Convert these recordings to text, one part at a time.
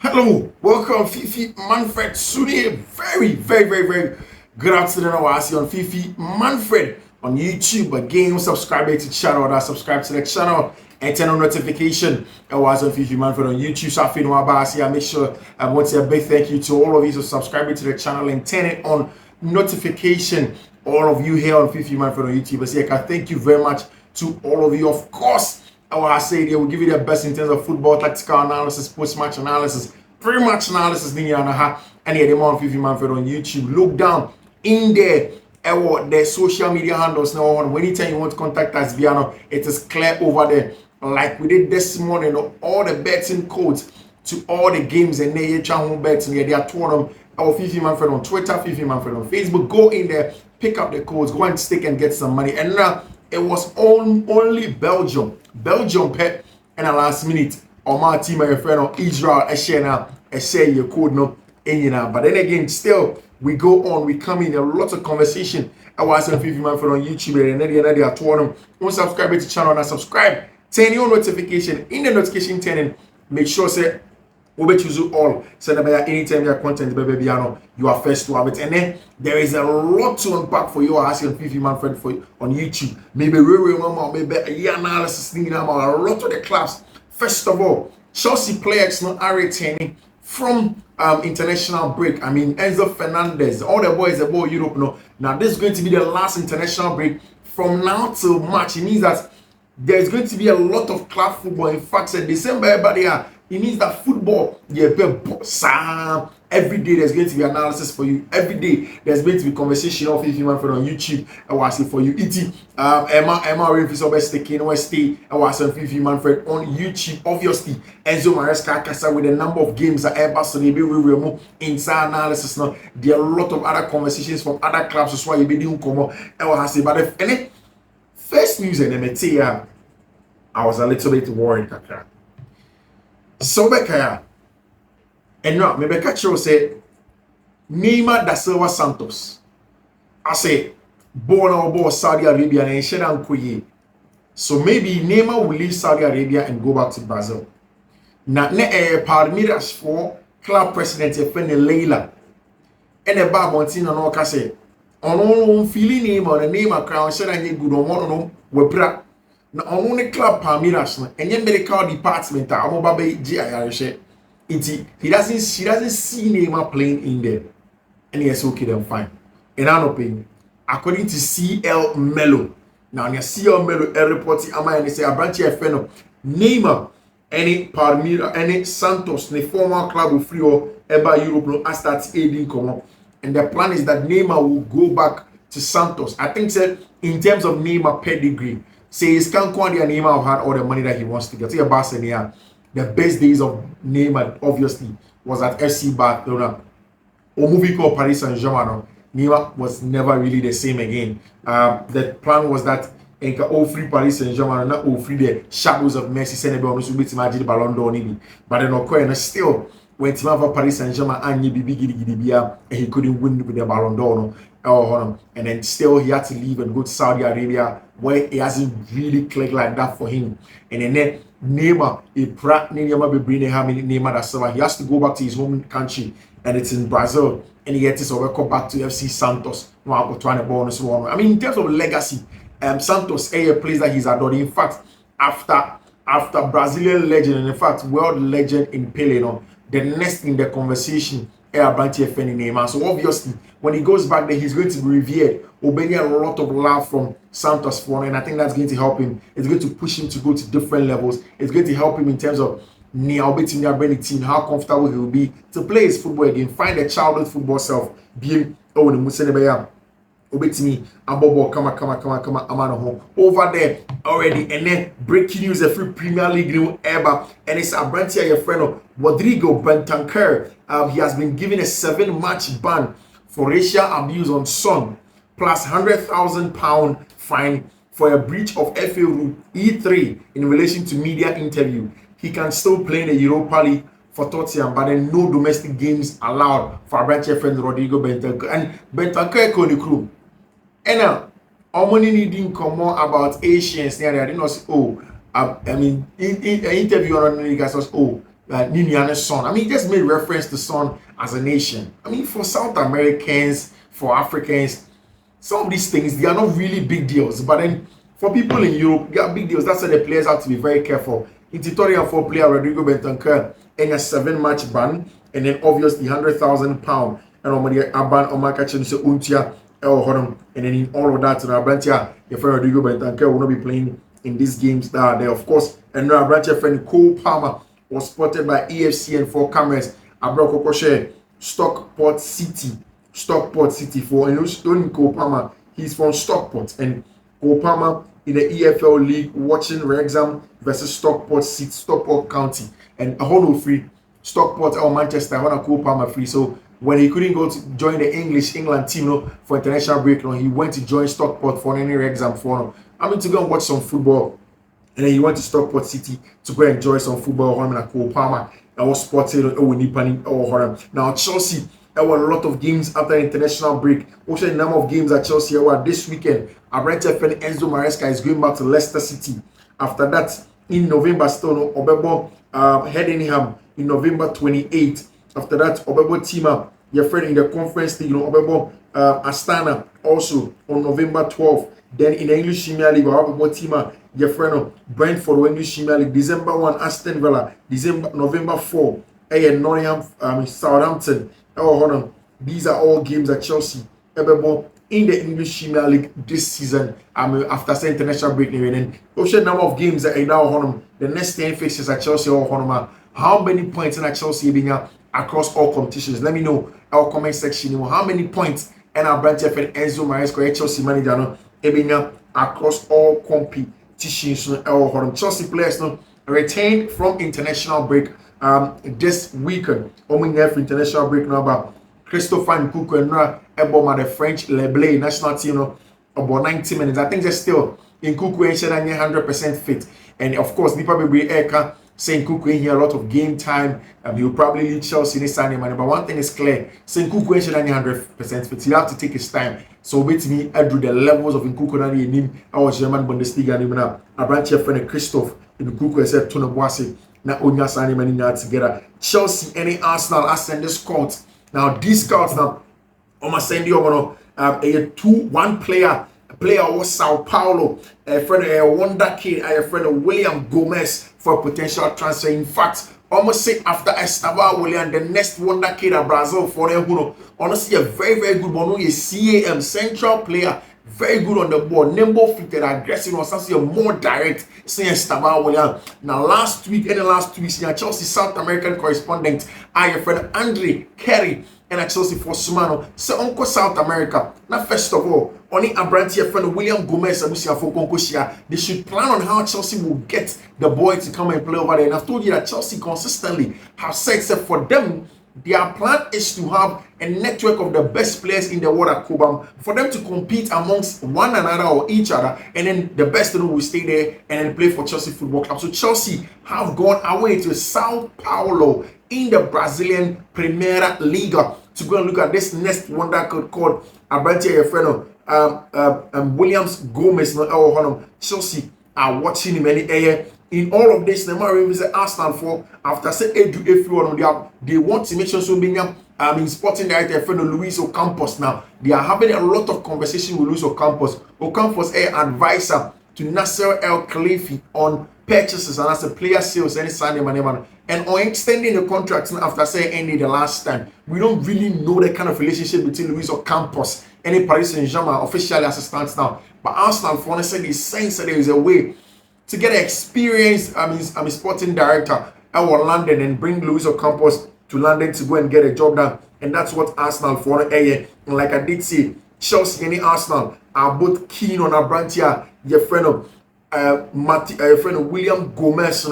Hello, welcome Fiifi-Manfred. Suni, very good afternoon. I see on Fiifi-Manfred on YouTube. Again, subscribe to the channel, subscribe to the channel and turn on notification. I was on Fiifi-Manfred on YouTube. So I feel I make sure I want to say a big thank you to all of you for subscribing to the channel and turn it on notification. All of you here on Fiifi-Manfred on YouTube. I say I thank you very much to all of you. Of course, I say they will give you the best in terms of football, tactical analysis, post-match analysis, pre-match analysis, and the more on Fiifi-Manfred on YouTube. Look down in there the social media handles now. Anytime you want to contact us, it is clear over there. Like we did this morning, all the betting codes to all the games and they home bets and they are tournament. Our Fiifi-Manfred on Twitter, Fiifi-Manfred on Facebook. Go in there, pick up the codes, go and stick and get some money. And now it was only Belgium pet and a last minute on my team and your friend on Israel I share your code no but then again still we go on, we come in a lot of conversation. I was on Fiifi-Manfred on YouTube and then they are tournament. Don't subscribe to the channel and subscribe, turn your notification in the notification turning, make sure say we choose all so that anytime your content baby you are first to have it. And then there is a lot to unpack for you asking Fiifi-Manfred for on YouTube. Maybe maybe a analysis about a lot of the clubs. First of all, Chelsea players not are returning from international break. I mean Enzo Fernandez, all the boys about Europe no. Now this is going to be the last international break from now till March. It means that there's going to be a lot of club football. In fact, in December, everybody it means that football, every day there's going to be analysis for you. Every day there's going to be conversation of Fiifi-Manfred on YouTube. I was for you. Emma Rainfield best taking stay. I was on Fiifi-Manfred on YouTube. Obviously, Enzo Maresca Casa with a number of games that Barcelona be remove inside analysis now. There are a lot of other conversations from other clubs. That's why you be doing come on. I was say, but if first news and MTA, I was a little bit worried. So Bekaya, and now maybe Kacho say Neymar da Silva Santos. I say born or Saudi Arabia and Shedan Kuye. So maybe Neymar will leave Saudi Arabia and go back to Brazil. Now Palmeiras for club president Leila and a Babontina no Kase. On feeling Neymar and Neymar crown Shedan good on Webra. Na only club Palmeiras and your medical department he doesn't see Neymar playing in there. And yes, okay, then fine. And I'm not paying. According to CL Melo. Now your CL Melo reporting and say a branch of Neymar, any Palmeiras, any Santos, the former club of free or ever Europe no start aiding come up. And the plan is that Neymar will go back to Santos. I think said in terms of Neymar pedigree. Says can't quantify Neymar had all the money that he wants to get. See, Barcelona, the best days of Neymar obviously was at FC Barcelona. Or movie called Paris Saint-Germain. Neymar was never really the same again. The plan was that all free Paris Saint-Germain, not all free the shadows of Messi, Senegal, no be to imagine the Ballon d'Or. But then Okoye still when team of Paris Saint-Germain and he couldn't win with the Ballon d'Or. And then still he had to leave and go to Saudi Arabia where it hasn't really clicked like that for him. And then Neymar, Neymar da Silva, he has to go back to his home country and it's in Brazil. And he gets to come back to FC Santos. I mean, in terms of legacy, Santos is a place that he's adored. In fact, after Brazilian legend and in fact world legend in Pele, the next in the conversation Neymar. So obviously, when he goes back there, he's going to be revered. Obeying a lot of love from Santos for, and I think that's going to help him. It's going to push him to go to different levels. It's going to help him in terms of team, how comfortable he will be to play his football again, find a childhood football self, being me over there already. And then breaking news, a free Premier League new ever, and it's a brand here, your friend Rodrigo Bentancur. He has been given a 7-match ban for racial abuse on Son, plus £100,000 fine for a breach of FA Rule E3 in relation to media interview. He can still play in the Europa League for Tottenham, but then no domestic games allowed for our branch friend Rodrigo Bentancur. And Bentancur is the crew. And now, how many needing come more about Asians? I did not say, I mean, in interview on the says, Niniana's son. I mean, he just made reference to Son as a nation. I mean, for South Americans, for Africans, some of these things, they are not really big deals. But then for people in Europe, they are big deals. That's why the players have to be very careful. In Titoria for player Rodrigo Bentancur in a 7-match ban, and then obviously £100,000 and Omadi Aban Omakachin so Untia El Honum, and then in all of that, Abrantia, your friend Rodrigo Bentancur will not be playing in these games that are there, of course. And now Abrantia friend Cole Palmer was spotted by EFC and 4 cameras. Abrokokoshe, Stockport City for Stone Cole Palmer. He's from Stockport, and Cole Palmer in the EFL League watching Wrexham versus Stockport County, and a whole free Stockport or Manchester. I want to Cole Palmer free. So when he couldn't go to join the England team for international break, he went to join Stockport for any Wrexham for. I mean, to go and watch some football, and then he went to Stockport City to go and enjoy some football. And Cole Palmer, I was spotted now Chelsea. There were a lot of games after international break. Also, the number of games at Chelsea this weekend. Abrante Fen Enzo Maresca is going back to Leicester City. After that, in November, still Obebo Hedingham in November 28th. After that, Obebo Tima, your friend in the conference league, Obebo Astana also on November 12th. Then in the English Premier League, Obebo Tima, your friend Brentford English Premier League, December 1, Aston Villa, November 4, Nottingham, Southampton. These are all games at Chelsea in the English Premier League this season. After the international break, and also number of games that are now the next 10 fixtures at Chelsea how many points in at Chelsea across all competitions. Let me know in our comment section how many points and our branch and Enzo Maresca Chelsea manager across all competitions. Chelsea players retained from international break. This weekend, for international break number Christopher Nkunku and Eboma, the French Leblay national team, about 90 minutes. I think they're still in Nkunku and 100% fit. And of course, the probably Eka saying Nkunku in here a lot of game time. He'll probably lead Chelsea this Sunday, man. But one thing is clear: saying Nkunku and 100% fit. You have to take his time. So with me, I drew the levels of Nkunku and him. I was German Bundesliga and a branch of friend Christoph Nkunku said Tuna Boise. Now, together. Chelsea, any Arsenal, I send the scouts. Now, these scouts now, I'm going to send you a 2-1 player was Sao Paulo, a friend, a wonder kid, a friend William Gomez for potential transfer. In fact, almost say after Estava William, the next wonder kid of Brazil for them, honestly, a very, very good one. A CAM central player. Very good on the board, nimble, fitted, aggressive, or something more direct. Saying Estava William. Now, last week, Chelsea South American correspondent, your friend Andre Kerry, and at Chelsea for Sumano. So, Uncle South America. Now, first of all, only Abranti, friend William Gomez, they should plan on how Chelsea will get the boy to come and play over there. And I've told you that Chelsea consistently have said, except for them, their plan is to have a network of the best players in the world at Cobham for them to compete amongst one another or each other, and then the best will stay there and then play for Chelsea Football Club. So Chelsea have gone away to Sao Paulo in the Brazilian Primeira Liga to go and look at this next wonder called Abrantia Efreno, Williams Gomez. Chelsea are watching him any in all of this. Neymar is Arsenal for after say they want to make sure so being sporting director friend Luis Ocampos. Now they are having a lot of conversation with Luis Ocampos. Ocampos advisor to Nasser El Khalifi on purchases and as a player sales any Sunday and on extending the contract after say ending the last time. We don't really know the kind of relationship between Luis Ocampos and Paris Saint-Germain officially as it stands now. But Arsenal for honestly is saying that there is a way to get an experienced sporting director out of London and bring Luis Ocampos to London to go and get a job done. And that's what Arsenal for and like I did say, Chelsea and Arsenal are both keen on Abrantia, your friend William Gomez,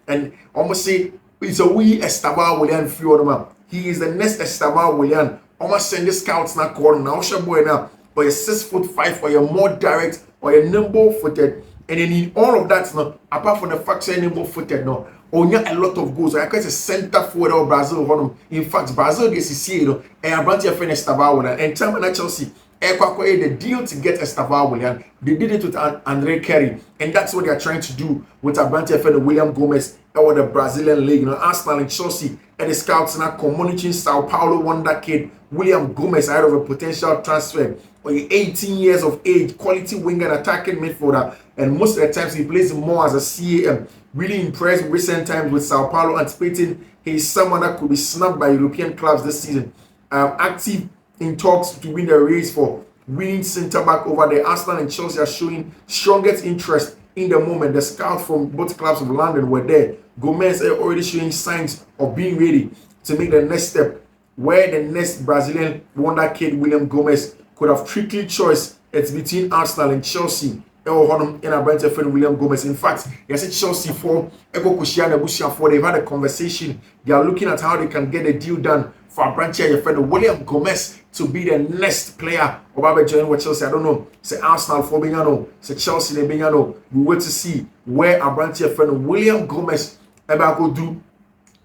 and almost say it's a wee Estava William Fiorma. He is the next Estava William. Almost send the scouts now calling now boy now, or you're 6'5", or you're more direct, or you're nimble footed. And then in all of that, apart from the fact that nimble footed, only a lot of goals. I guess a center forward of Brazil. In fact, Brazil is here, and Abrantia friend Estava and Chelsea The deal to get Estevan William, they did it with Andre Kerry, and that's what they are trying to do with Abrante and William Gomez or the Brazilian league. Arsenal and Chelsea and the scouts now monitoring Sao Paulo wonder kid William Gomez out of a potential transfer. 18 years of age, quality winger and attacking midfielder, and most of the times he plays more as a CAM. Really impressed recent times with Sao Paulo, anticipating he's someone that could be snubbed by European clubs this season. Active in talks to win the race for winning centre back over there. Arsenal and Chelsea are showing strongest interest in the moment. The scouts from both clubs of London were there. Gomez are already showing signs of being ready to make the next step, where the next Brazilian wonder kid William Gomez could have tricky choice. It's between Arsenal and Chelsea. In Abrante friend William Gomez. In fact, yes, Chelsea for Eko Kushiana Busia for they've had a conversation. They are looking at how they can get a deal done for Abrante your friend William Gomez to be the next player of Abe joining with Chelsea. I don't know. Say Arsenal for Bingano, say Chelsea they Bingano. We wait to see where Abrante your friend William Gomez ever go do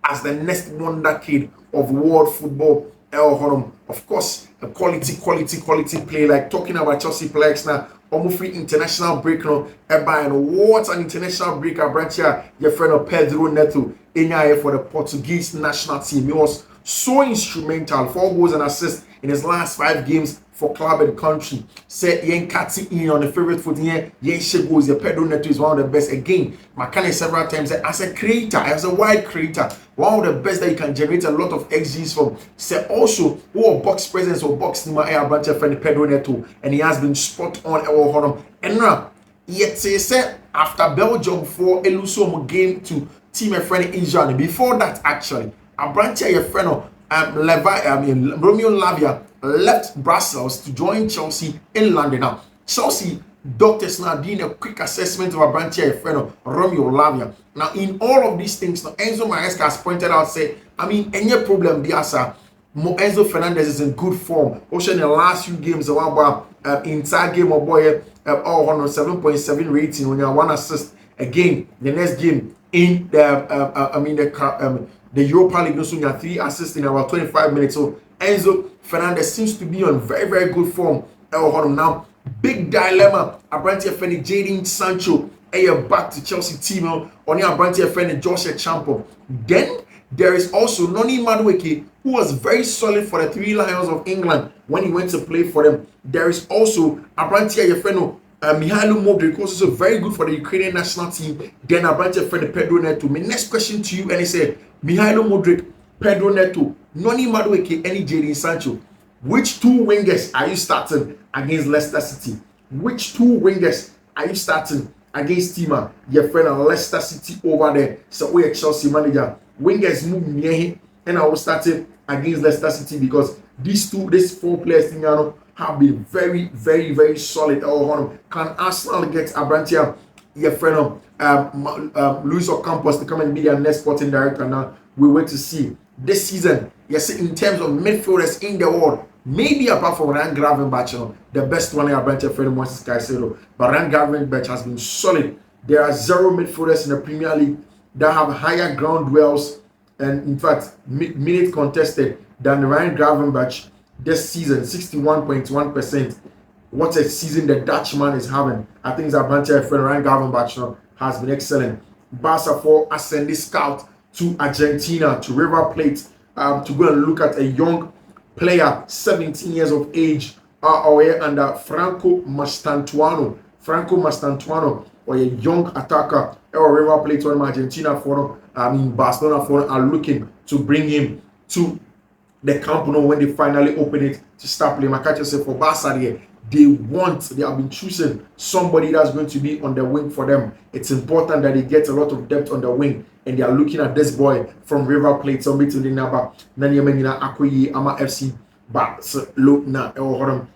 as the next wonder kid of world football. Of course, a quality play. Like talking about Chelsea players now, almost free international break now. What an international break! Abrante, your friend Pedro Neto, for the Portuguese national team. He was so instrumental, 4 goals and assists in his last 5 games for club and country. Said Yen Kati in on the favorite foot here. Yen Shegos, the Pedro Neto is one of the best. Again, Makane several times as a creator, as a wide creator, one of the best that you can generate a lot of XGs from. Say also who box presence or box Nima Air Branch friend Pedro Neto, and he has been spot on. And now, yet say after Belgium for Eluso game to team a friend Israel. Before that, actually, Abrante your friend Romeo Lavia left Brussels to join Chelsea in London. Now, Chelsea doctors now doing a quick assessment of Abrante your friend Romeo Lavia. Now, in all of these things, now Enzo Maresca has pointed out, say, any problem, Biasa, Enzo Fernandez is in good form. Also, in the last few games, inside game of boy, 7.7 rating when you have 1 assist. Again, the next game in the Europa League, also you have 3 assists in about 25 minutes. So Enzo Fernandez seems to be on very, very good form. Now, big dilemma. Abrante friend Jadon Sancho, back to Chelsea team on your Abrante friend Joshua Champo. Then there is also Noni Madueke, who was very solid for the 3 Lions of England when he went to play for them. There is also Abrante your friend Mihailo Modric, also very good for the Ukrainian national team. Then Abrante friend Pedro Neto. My next question to you, and he said, Mihailo Modric, Pedro Neto, Noni Madueke, and Jadon Sancho. Which 2 wingers are you starting against Leicester City? Which 2 wingers are you starting against Tima, your friend of Leicester City over there? So we are Chelsea manager. Wingers move near him, and I will start it against Leicester City because these 4 players have been very, very, very solid. Can Arsenal get Abrante, your friend Luis Ocampos, to come and be their next sporting director? Now we wait to see this season. Yes, in terms of midfielders in the world, maybe apart from Ryan Gravenberch, the best one Abrante friend Moses Caicedo, but Ryan Gravenberch has been solid. There are 0 midfielders in the Premier League that have higher ground dwells and in fact minutes contested than Ryan Gravenberch this season, 61.1%. What a season the Dutchman is having. I think Abrante friend Ryan Gravenberch has been excellent. Barca for ascending scout to Argentina, to River Plate, to go and look at a young player, 17 years of age, under Franco Mastantuano. Or a young attacker, or River Plate from Argentina for Barcelona for are looking to bring him to the Camp Nou when they finally open it to start playing. I can't just say for Barca here, they have been choosing somebody that's going to be on the wing for them. It's important that they get a lot of depth on the wing, and they are looking at this boy from River Plate, somebody to the number Nanyamena Akoyi Ama FC Barcelona.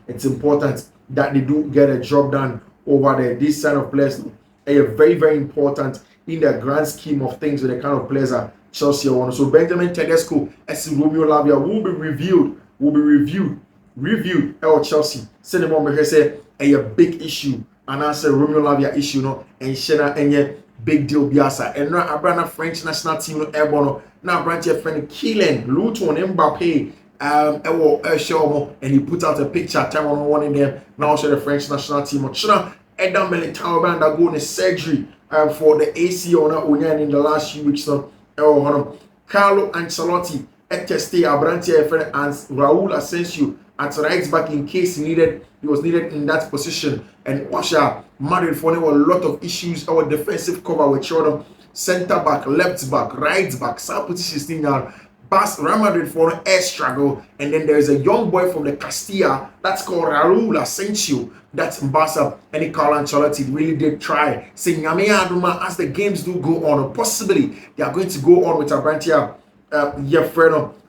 It's important that they do get a job done over there. This kind of players are very, very important in the grand scheme of things with the kind of players that Chelsea want. So Benjamin Tedesco as Romeo Lavia will be reviewed at Chelsea. Send them on say a big issue and answer Romeo Lavia issue and Shena any big deal biasa. And now Abrana French national team airborne now branch your friend Kylian Luton Mbappe and he put out a picture time on one in them. Now show the French national team. Edam Militao band that go in surgery for the ACL in the last few weeks. Carlo Ancelotti tested Abrantia and Raul Asensio at right back in case he was needed in that position. And Washa Madrid for a lot of issues. Our defensive cover with children, center back, left back, right back, some positions thing now. Real Madrid for an air struggle, and then there's a young boy from the Castilla that's called Raul Asensio. That's Barca. And Carlo Ancelotti really did try saying as the games do go on, or possibly they are going to go on with Abrantia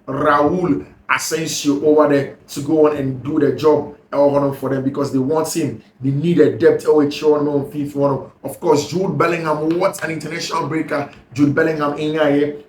Raul Asensio over there to go on and do the job for them because they want him. They need a depth of course, Jude Bellingham, what an international breaker. Jude Bellingham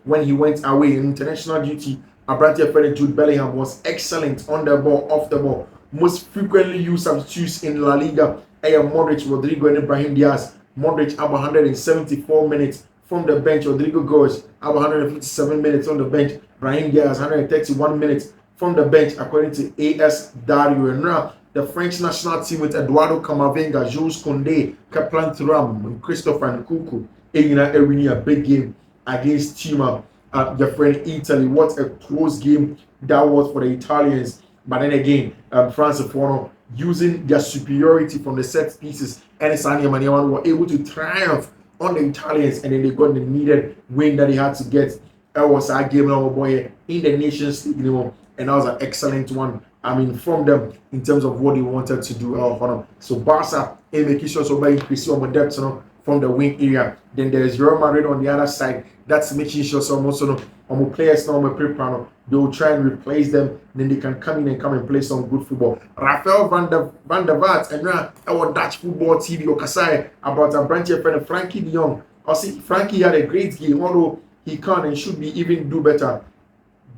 when he went away in international duty. Abrantia friend Jude Bellingham was excellent on the ball, off the ball. Most frequently used substitutes in La Liga. Modric, Rodrigo, and Ibrahim Diaz. Modric have 174 minutes from the bench. Rodrigo Goes have 157 minutes on the bench. Brahim Diaz 131 minutes from the bench, according to AS Dario. And now the French national team with Eduardo Camavinga, Jules Koundé, Kaplan Thuram, and Christopher Nkunku, winning a big game against Team your friend Italy. What a close game that was for the Italians. But then again, France using their superiority from the set pieces, and Sanya Maniaman were able to triumph on the Italians, and then they got the needed win that they had to get. That was our game in the Nations League, and that was an excellent one. I mean, from them in terms of what they wanted to do. So Barca making sure so by increasing on the depth from the wing area. Then there's Real Madrid on the other side. That's making sure some also players now they will try and replace them. Then they can come in and play some good football. Rafael van der Vaart and now our Dutch football TV Okasai about a branch of friend Frankie de Jong. I see Frankie had a great game, although he can and should be even do better.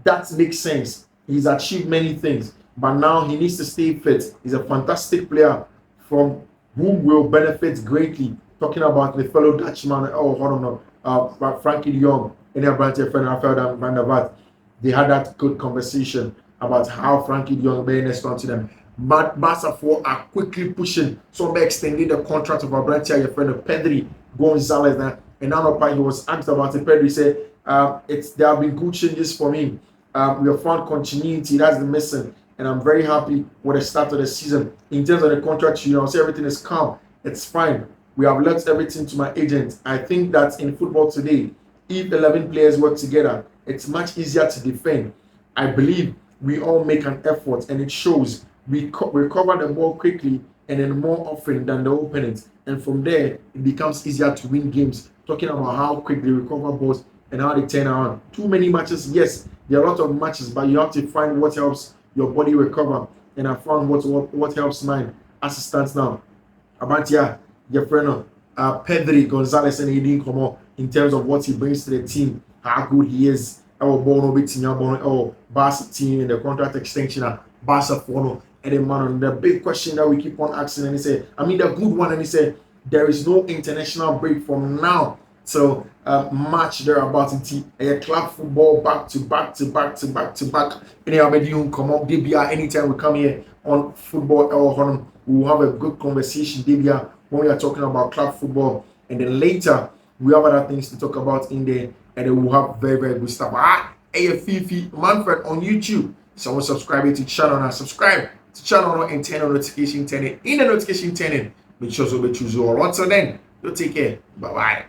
That makes sense. He's achieved many things, but now he needs to stay fit. He's a fantastic player from whom will benefit greatly. Talking about the fellow Dutchman, Frankie de Jong and their branch friend Rafael van der Vaart. They had that good conversation about how Frankie de Jong may next on to them. But Barca 4 are quickly pushing. So they extended the contract of our branch your friend Pedri Gonzalez. And now he was asked about it. Pedri said, there have been good changes for me. We have found continuity. That's the missing. And I'm very happy with the start of the season. In terms of the contract, say everything is calm. It's fine. We have left everything to my agent. I think that in football today, if 11 players work together, it's much easier to defend. I believe we all make an effort, and it shows. We recover the ball quickly and then more often than the opponent. And from there, it becomes easier to win games. Talking about how quick they recover balls and how they turn around. Too many matches, yes, there are a lot of matches, but you have to find what helps your body recover. And I found what helps mine as it stands now. Abantia, your friend, Pedri Gonzalez, and he didn't come out in terms of what he brings to the team, how good he is. Our Barca team in the contract extension, Barca for and then man, the big question that we keep on asking, and he said, the good one, and he said, there is no international break from now till March there about a club football back to back. Anyway, you come up, DBR, anytime we come here on football, we'll have a good conversation, DBR, when we are talking about club football, and then later we have other things to talk about in there, and then we'll have very, very good stuff. Fiifi-Manfred on YouTube. So subscribe to the channel and subscribe to the channel and turn on notification, turn it in the notification, turn it. Make sure to choose all. Until then, you take care. Bye bye.